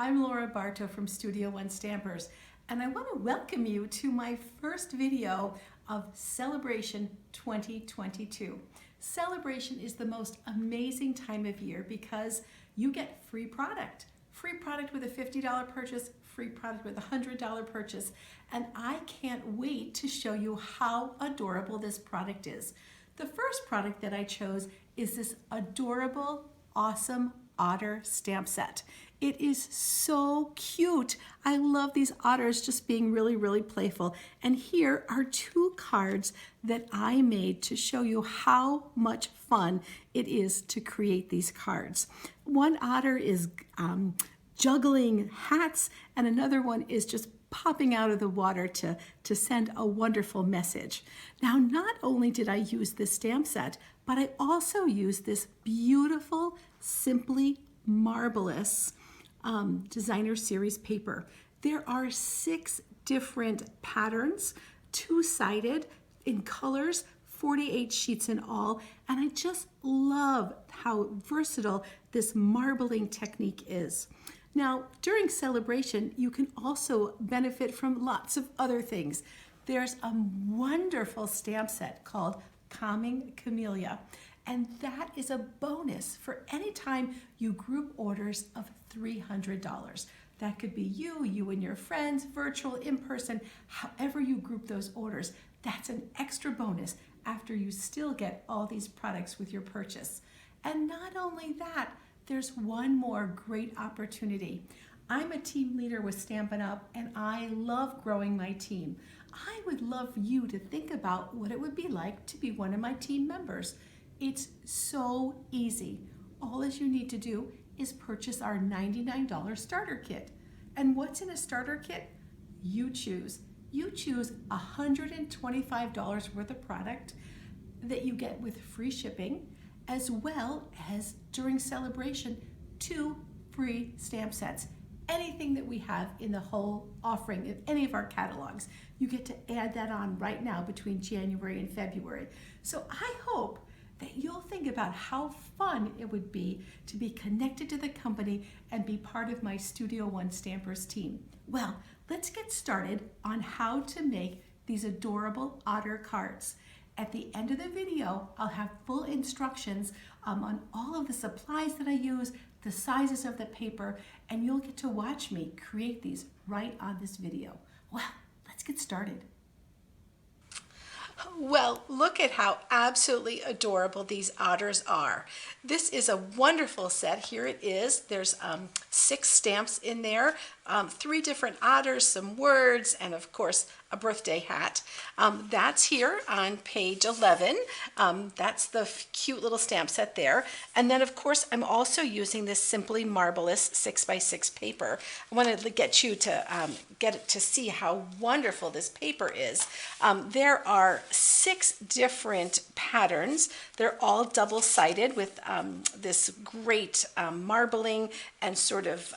I'm Laura Bartow from Studio One Stampers, and I want to welcome you to my first video of Celebration 2022. Celebration is the most amazing time of year because you get free product. Free product with a $50 purchase, free product with a $100 purchase, and I can't wait to show you how adorable this product is. The first product that I chose is this adorable, awesome otter stamp set. It is so cute. I love these otters just being really playful. And here are two cards that I made to show you how much fun it is to create these cards. One otter is juggling hats, and another one is just popping out of the water to send a wonderful message. Now, not only did I use this stamp set, but I also used this beautiful, Simply Marvelous designer series paper. There are 6 different patterns, 2-sided in colors, 48 sheets in all, and I just love how versatile this marbling technique is. Now, during Celebration, you can also benefit from lots of other things. There's a wonderful stamp set called Calming Camellia, and that is a bonus for any time you group orders of $300. That could be you and your friends, virtual, in person, however you group those orders. That's an extra bonus after you still get all these products with your purchase. And not only that, there's one more great opportunity. I'm a team leader with Stampin' Up, and I love growing my team. I would love you to think about what it would be like to be one of my team members. It's so easy. All you need to do is purchase our $99 starter kit. And what's in a starter kit? You choose. You choose $125 worth of product that you get with free shipping, as well as during Celebration, 2 free stamp sets. Anything that we have in the whole offering in any of our catalogs, you get to add that on right now between January and February. So I hope that you'll think about how fun it would be to be connected to the company and be part of my Studio One Stampers team. Well, let's get started on how to make these adorable otter cards. At the end of the video, I'll have full instructions on all of the supplies that I use, the sizes of the paper, and you'll get to watch me create these right on this video. Well, let's get started. Well, look at how absolutely adorable these otters are. This is a wonderful set. Here it is. There's 6 stamps in there, 3 different otters, some words, and of course a birthday hat. That's here on page 11. That's the cute little stamp set there. And then of course I'm also using this Simply Marvelous 6x6 paper. I wanted to get you to get it to see how wonderful this paper is. There are 6 different patterns. They're all double-sided with this great marbling and sort of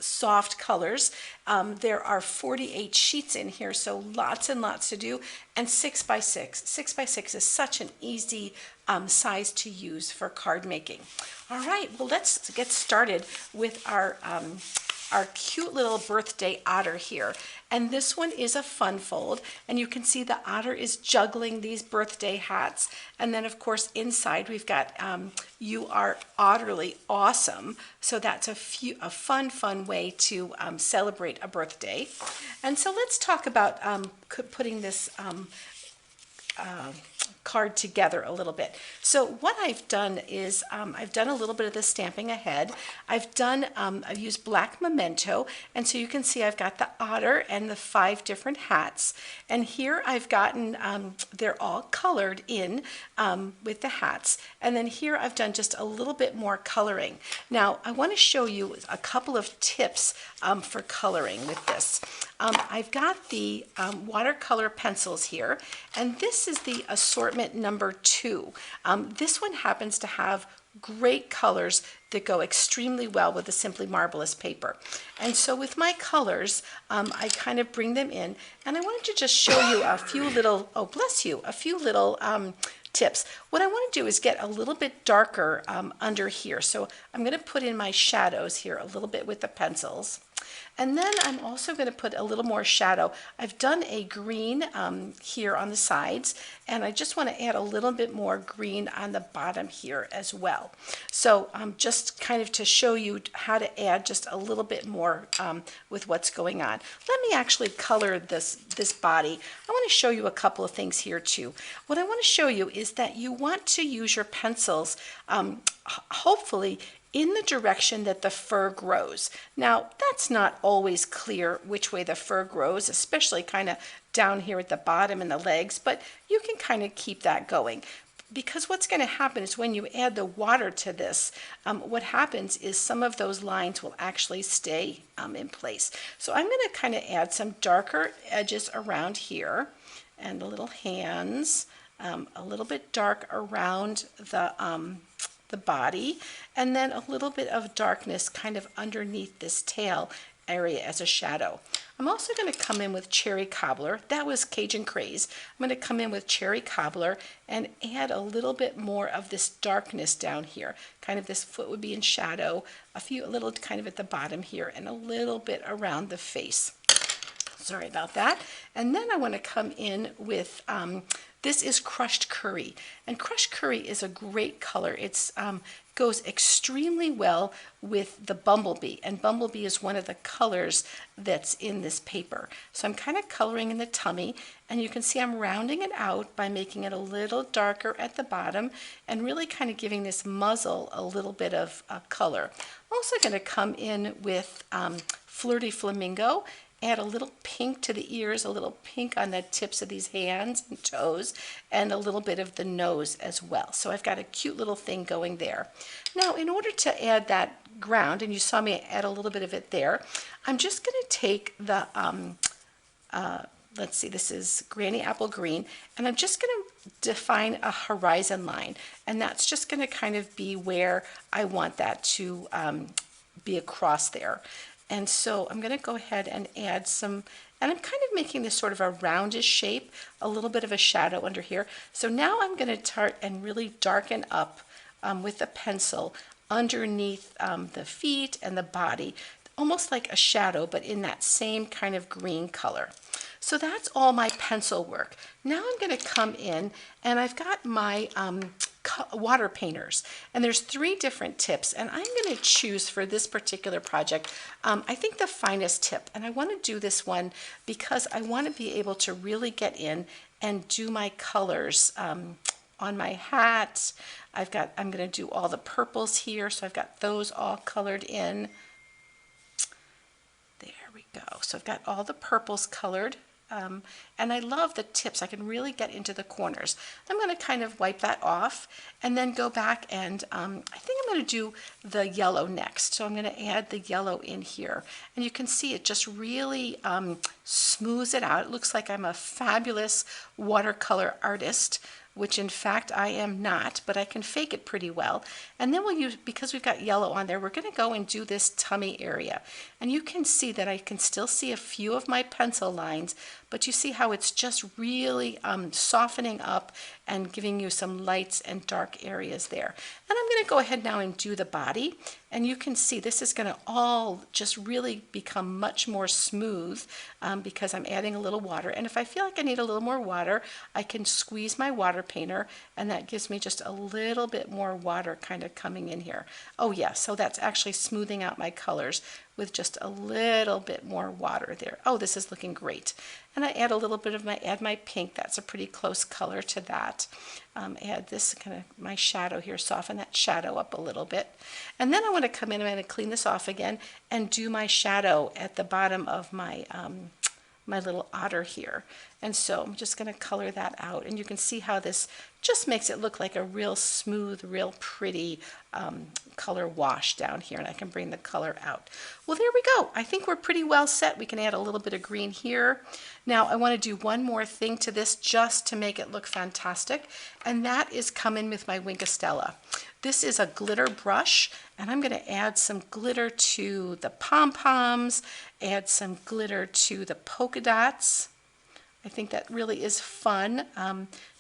soft colors. There are 48 sheets in here, so lots and lots to do, and 6x6. 6x6 is such an easy size to use for card making. All right, well, let's get started with our cute little birthday otter here. And this one is a fun fold, and you can see the otter is juggling these birthday hats. And then of course inside we've got you are utterly awesome. So that's a fun way to celebrate a birthday. And so let's talk about putting this card together a little bit. So what I've done is I've done a little bit of the stamping ahead. I've used black memento, and so you can see I've got the otter and the 5 different hats, and here I've gotten they're all colored in with the hats, and then here I've done just a little bit more coloring. Now I want to show you a couple of tips for coloring with this. I've got the watercolor pencils here, and this is the assortment number 2. This one happens to have great colors that go extremely well with the Simply Marvelous paper. And so with my colors, I kind of bring them in, and I wanted to just show you a few little, oh bless you, a few little tips. What I want to do is get a little bit darker under here. So I'm going to put in my shadows here a little bit with the pencils. And then I'm also going to put a little more shadow. I've done a green here on the sides, and I just want to add a little bit more green on the bottom here as well. So just kind of to show you how to add just a little bit more with what's going on. Let me actually color this body. I want to show you a couple of things here too. What I want to show you is that you want to use your pencils hopefully in the direction that the fur grows. Now, that's not always clear which way the fur grows, especially kind of down here at the bottom and the legs, but you can kind of keep that going. Because what's going to happen is when you add the water to this, what happens is some of those lines will actually stay in place. So I'm going to kind of add some darker edges around here and the little hands, a little bit dark around the body, and then a little bit of darkness kind of underneath this tail area as a shadow. I'm also going to come in with cherry cobbler. That was Cajun Craze. I'm going to come in with cherry cobbler and add a little bit more of this darkness down here. Kind of this foot would be in shadow, a little kind of at the bottom here, and a little bit around the face. Sorry about that. And then I want to come in with this is crushed curry, and crushed curry is a great color. It's goes extremely well with the bumblebee, and bumblebee is one of the colors that's in this paper. So I'm kind of coloring in the tummy, and you can see I'm rounding it out by making it a little darker at the bottom and really kind of giving this muzzle a little bit of color. I'm also going to come in with Flirty Flamingo. Add a little pink to the ears, a little pink on the tips of these hands and toes, and a little bit of the nose as well. So I've got a cute little thing going there. Now, in order to add that ground, and you saw me add a little bit of it there, I'm just going to take the, let's see, this is Granny Apple Green, and I'm just going to define a horizon line, and that's just going to kind of be where I want that to be across there. And so I'm going to go ahead and add some, and I'm kind of making this sort of a roundish shape, a little bit of a shadow under here. So now I'm going to start and really darken up with the pencil underneath the feet and the body, almost like a shadow, but in that same kind of green color. So that's all my pencil work. Now I'm going to come in, and I've got my water painters, and there's 3 different tips, and I'm going to choose for this particular project I think the finest tip, and I want to do this one because I want to be able to really get in and do my colors on my hat. I'm going to do all the purples here, so I've got those all colored in. There we go. So I've got all the purples colored. And I love the tips. I can really get into the corners. I'm going to kind of wipe that off and then go back, and I think I'm going to do the yellow next. So I'm going to add the yellow in here. And you can see it just really smooths it out. It looks like I'm a fabulous watercolor artist, which in fact I am not, but I can fake it pretty well. And then we'll use, because we've got yellow on there, we're going to go and do this tummy area. And you can see that I can still see a few of my pencil lines, but you see how it's just really softening up and giving you some lights and dark areas there. And I'm going to go ahead now and do the body. And you can see this is going to all just really become much more smooth because I'm adding a little water. And if I feel like I need a little more water, I can squeeze my water painter, and that gives me just a little bit more water kind of coming in here. Oh yeah, so that's actually smoothing out my colors with just a little bit more water there. Oh, this is looking great. And I add a little bit of my pink. That's a pretty close color to that. Add this kind of my shadow here, soften that shadow up a little bit. And then I want to come in, I'm going to clean this off again and do my shadow at the bottom of my my little otter here. And so I'm just going to color that out, and you can see how this just makes it look like a real smooth, real pretty color wash down here, and I can bring the color out. Well, there we go. I think we're pretty well set. We can add a little bit of green here. Now I want to do one more thing to this just to make it look fantastic, and that is come in with my Winkostella. This is a glitter brush, and I'm going to add some glitter to the pom-poms, add some glitter to the polka dots. I think that really is fun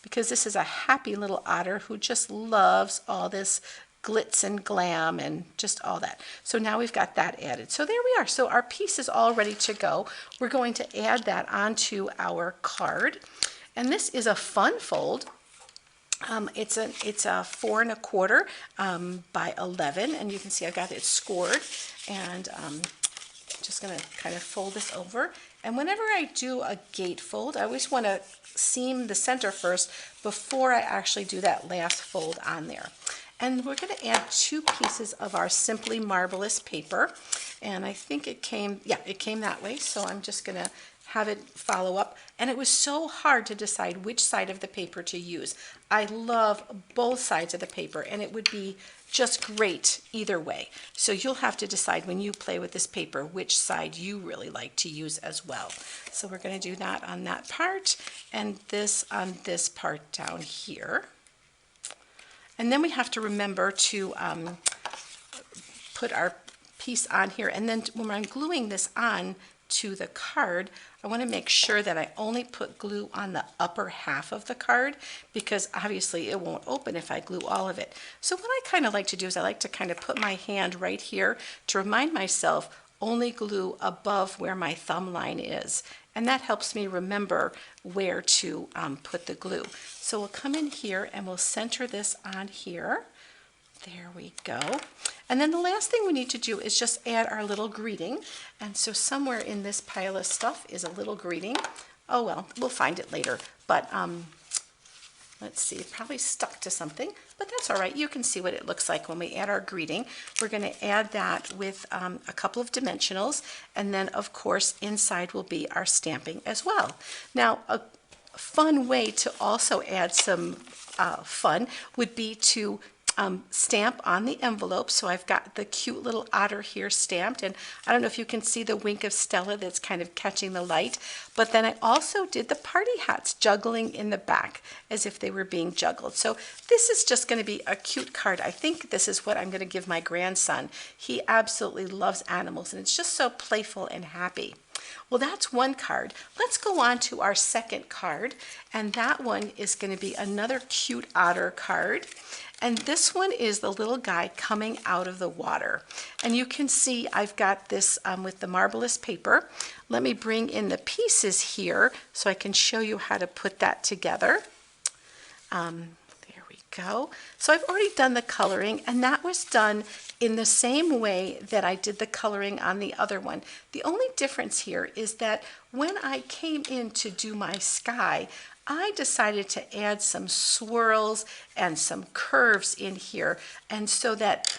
because this is a happy little otter who just loves all this glitz and glam and just all that. So now we've got that added. So there we are. So our piece is all ready to go. We're going to add that onto our card. And this is a fun fold. It's a 4 1/4 by 11, and you can see I've got it scored. And just going to kind of fold this over. And whenever I do a gate fold, I always want to seam the center first before I actually do that last fold on there. And we're going to add 2 pieces of our Simply Marvelous paper. And I think it came that way. So I'm just going to have it follow up. And it was so hard to decide which side of the paper to use. I love both sides of the paper, and it would be just great either way. So you'll have to decide when you play with this paper which side you really like to use as well. So we're going to do that on that part and this on this part down here. And then we have to remember to put our piece on here. And then when I'm gluing this on to the card, I want to make sure that I only put glue on the upper half of the card, because obviously it won't open if I glue all of it. So what I kind of like to do is I like to kind of put my hand right here to remind myself only glue above where my thumb line is. And that helps me remember where to put the glue. So we'll come in here and we'll center this on here. There we go. And then the last thing we need to do is just add our little greeting. And so somewhere in this pile of stuff is a little greeting. Oh well, we'll find it later. But let's see, it probably stuck to something, but that's all right. You can see what it looks like when we add our greeting. We're going to add that with a couple of dimensionals, and then of course inside will be our stamping as well. Now, a fun way to also add some fun would be to stamp on the envelope. So I've got the cute little otter here stamped, and I don't know if you can see the wink of Stella that's kind of catching the light, but then I also did the party hats juggling in the back as if they were being juggled. So this is just going to be a cute card. I think this is what I'm going to give my grandson. He absolutely loves animals, and it's just so playful and happy. Well, that's one card. Let's go on to our second card, and that one is going to be another cute otter card. And this one is the little guy coming out of the water. And you can see I've got this with the marvelous paper. Let me bring in the pieces here so I can show you how to put that together. There we go. So I've already done the coloring, and that was done in the same way that I did the coloring on the other one. The only difference here is that when I came in to do my sky, I decided to add some swirls and some curves in here, and so that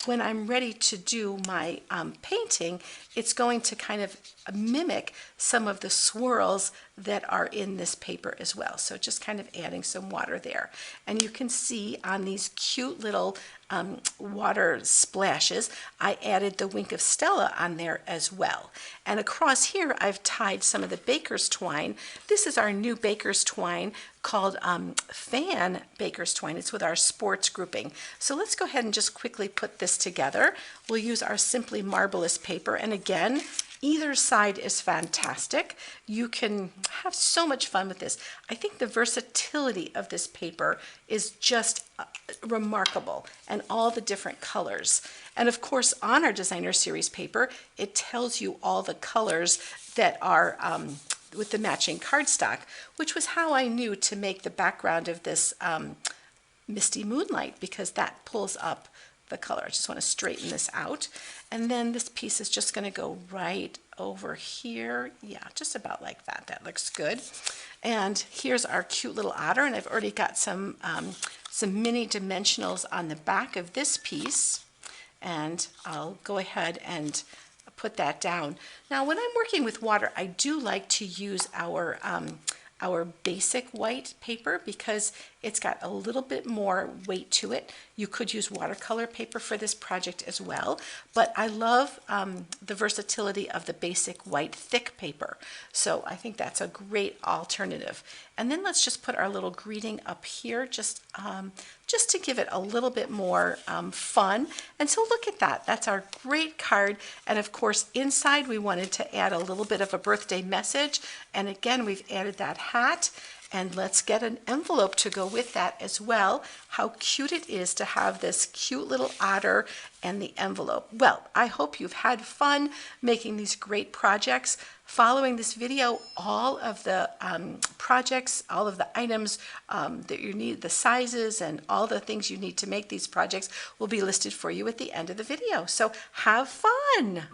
when I'm ready to do my painting, it's going to kind of mimic some of the swirls that are in this paper as well. So just kind of adding some water there. And you can see on these cute little water splashes, I added the wink of Stella on there as well. And across here, I've tied some of the baker's twine. This is our new baker's twine called Fan Baker's Twine. It's with our sports grouping. So let's go ahead and just quickly put this together. We'll use our Simply Marvelous paper, and again, either side is fantastic. You can have so much fun with this. I think the versatility of this paper is just remarkable, and all the different colors. And of course, on our Designer Series paper, it tells you all the colors that are with the matching cardstock, which was how I knew to make the background of this Misty Moonlight, because that pulls up the color. I just want to straighten this out. And then this piece is just going to go right over here. Yeah, just about like that. That looks good. And here's our cute little otter, and I've already got some mini dimensionals on the back of this piece. And I'll go ahead and put that down. Now, when I'm working with water, I do like to use our basic white paper because it's got a little bit more weight to it. You could use watercolor paper for this project as well, but I love the versatility of the basic white thick paper. So I think that's a great alternative. And then let's just put our little greeting up here, just to give it a little bit more fun. And so look at that. That's our great card. And of course, inside we wanted to add a little bit of a birthday message. And again, we've added that hat. And let's get an envelope to go with that as well. How cute it is to have this cute little otter and the envelope. Well, I hope you've had fun making these great projects. Following this video, all of the projects, all of the items that you need, the sizes and all the things you need to make these projects will be listed for you at the end of the video. So have fun!